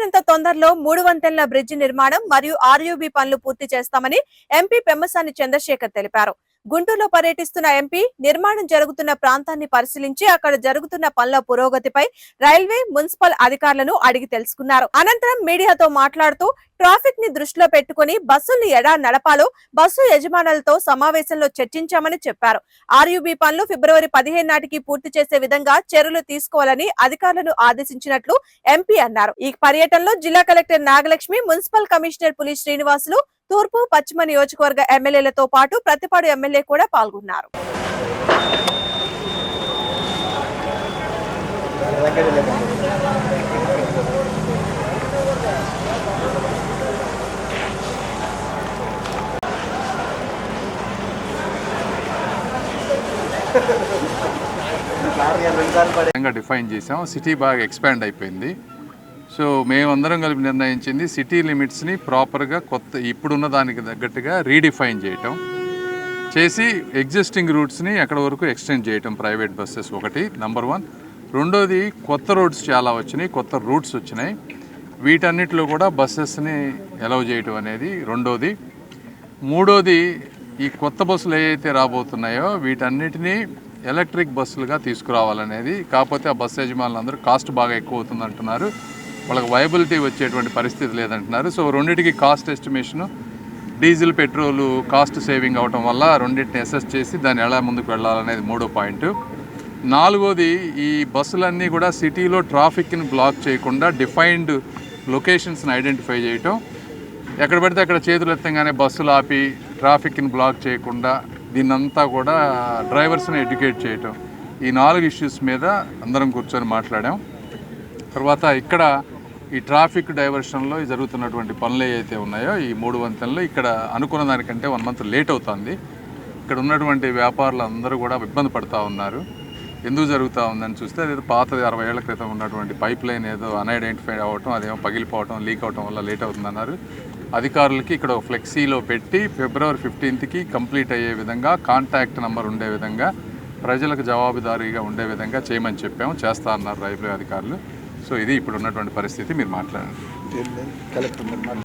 వీలైనంత తొందరలో 3 వంతెనల బ్రిడ్జి నిర్మాణం మరియు ఆర్యూబీ పనులు పూర్తి చేస్తామని ఎంపీ పెమ్మసాని చంద్రశేఖర్ తెలిపారు. గుంటూరులో పర్యటిస్తున్న ఎంపీ నిర్మాణం జరుగుతున్న ప్రాంతాన్ని పరిశీలించి అక్కడ జరుగుతున్న పనుల పురోగతిపై రైల్వే, మున్సిపల్ అధికారులను అడిగి తెలుసుకున్నారు. అనంతరం మీడియాతో మాట్లాడుతూ ట్రాఫిక్ ని దృష్టిలో పెట్టుకుని బస్సుల్ని ఎలా నడపాలో బస్సు యజమానులతో సమావేశంలో చర్చించామని చెప్పారు. ఆర్యూబీ పనులు ఫిబ్రవరి 15 నాటికి పూర్తి చేసే విధంగా చర్యలు తీసుకోవాలని అధికారులను ఆదేశించినట్లు ఎంపీ అన్నారు. ఈ పర్యటనలో జిల్లా కలెక్టర్ నాగలక్ష్మి, మున్సిపల్ కమిషనర్ పులి శ్రీనివాసులు, తూర్పు, పశ్చిమ నియోజకవర్గ ఎమ్మెల్యేలతో పాటు ప్రతిపాడు ఎమ్మెల్యే కూడా పాల్గొన్నారు. డిఫైన్ చేసాం. సిటీ బాగా ఎక్స్పాండ్ అయిపోయింది. సో మేమందరం కలిపి నిర్ణయించింది సిటీ లిమిట్స్ని ప్రాపర్గా ఇప్పుడున్న దానికి తగ్గట్టుగా రీడిఫైన్ చేయటం చేసి ఎగ్జిస్టింగ్ రూట్స్ని ఎక్కడ వరకు ఎక్స్టెండ్ చేయటం. ప్రైవేట్ బస్సెస్ ఒకటి నంబర్ 1. రెండోది కొత్త రోడ్స్ చాలా వచ్చినాయి, కొత్త రూట్స్ వచ్చినాయి. వీటన్నిటిలో కూడా బస్సెస్ని అలౌ చేయటం అనేది రెండోది. మూడోది ఈ కొత్త బస్సులు ఏవైతే రాబోతున్నాయో వీటన్నిటినీ ఎలక్ట్రిక్ బస్సులుగా తీసుకురావాలనేది. కాకపోతే ఆ బస్సు యజమానులు అందరూ కాస్ట్ బాగా ఎక్కువ అవుతుంది అంటున్నారు, వాళ్ళకి వైబిలిటీ వచ్చేటువంటి పరిస్థితి లేదంటున్నారు. సో రెండింటికి cost estimation, diesel, petrol cost saving అవటం వల్ల రెండింటిని అసెస్ చేసి దాన్ని ఎలా ముందుకు వెళ్ళాలనేది మూడో పాయింట్. నాలుగోది ఈ బస్సులన్నీ కూడా సిటీలో ట్రాఫిక్ని బ్లాక్ చేయకుండా డిఫైన్డ్ లొకేషన్స్ని ఐడెంటిఫై చేయటం. ఎక్కడ పడితే అక్కడ చేతులు ఎత్తంగానే బస్సులు ఆపి ట్రాఫిక్ని బ్లాక్ చేయకుండా దీన్నంతా కూడా డ్రైవర్స్ని ఎడ్యుకేట్ చేయటం. ఈ 4 ఇష్యూస్ మీద అందరం కూర్చొని మాట్లాడాం. తర్వాత ఇక్కడ ఈ ట్రాఫిక్ డైవర్షన్లో జరుగుతున్నటువంటి పనులు ఏవైతే ఉన్నాయో ఈ 3 వంతెనలు ఇక్కడ అనుకున్న దానికంటే 1 మంత్ లేట్ అవుతుంది. ఇక్కడ ఉన్నటువంటి వ్యాపారులు అందరూ కూడా ఇబ్బంది పడుతూ ఉన్నారు. ఎందుకు జరుగుతూ ఉందని చూస్తే అదేదో పాతది 60 ఏళ్ల క్రితం ఉన్నటువంటి పైప్ లైన్ ఏదో అన్ఐడెంటిఫై అవ్వటం, అదేమో పగిలిపోవటం, లీక్ అవటం వల్ల లేట్ అవుతుందన్నారు. అధికారులకి ఇక్కడ ఒక ఫ్లెక్సీలో పెట్టి ఫిబ్రవరి 15కి కంప్లీట్ అయ్యే విధంగా, కాంటాక్ట్ నెంబర్ ఉండే విధంగా, ప్రజలకు జవాబుదారీగా ఉండే విధంగా చేయమని చెప్పాము. చేస్తా అన్నారు రైల్వే అధికారులు. సో ఇది ఇప్పుడు ఉన్నటువంటి పరిస్థితి. మీరు మాట్లాడండి.